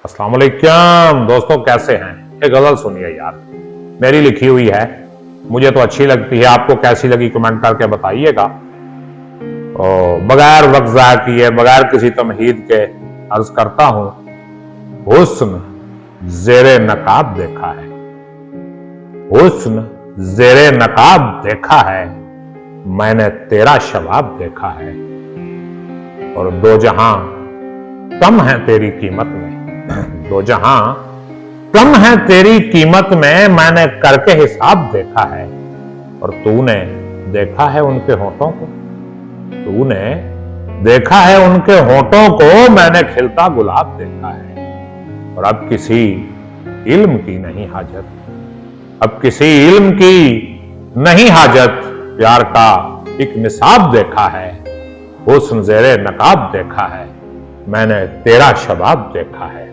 अस्सलाम वालेकुम दोस्तों, कैसे हैं? एक गजल सुनिए यार, मेरी लिखी हुई है, मुझे तो अच्छी लगती है। आपको कैसी लगी कमेंट करके बताइएगा। बगैर वक्त ज़ाया किए, बगैर किसी तमहीद के अर्ज करता हूं, हुस्न ज़ेरे नकाब देखा है, हुस्न ज़ेरे नकाब देखा है, मैंने तेरा शबाब देखा है। और दो जहां कम है तेरी कीमत में, दो जहां कम है तेरी कीमत में, मैंने करके हिसाब देखा है। और तूने देखा है उनके होठों को, तूने देखा है उनके होठों को, मैंने खिलता गुलाब देखा है। और अब किसी इल्म की नहीं हाजत, अब किसी इल्म की नहीं हाजत, प्यार का एक निसाब देखा है, हुस्न ज़ेरे नकाब देखा है, मैंने तेरा शबाब देखा है।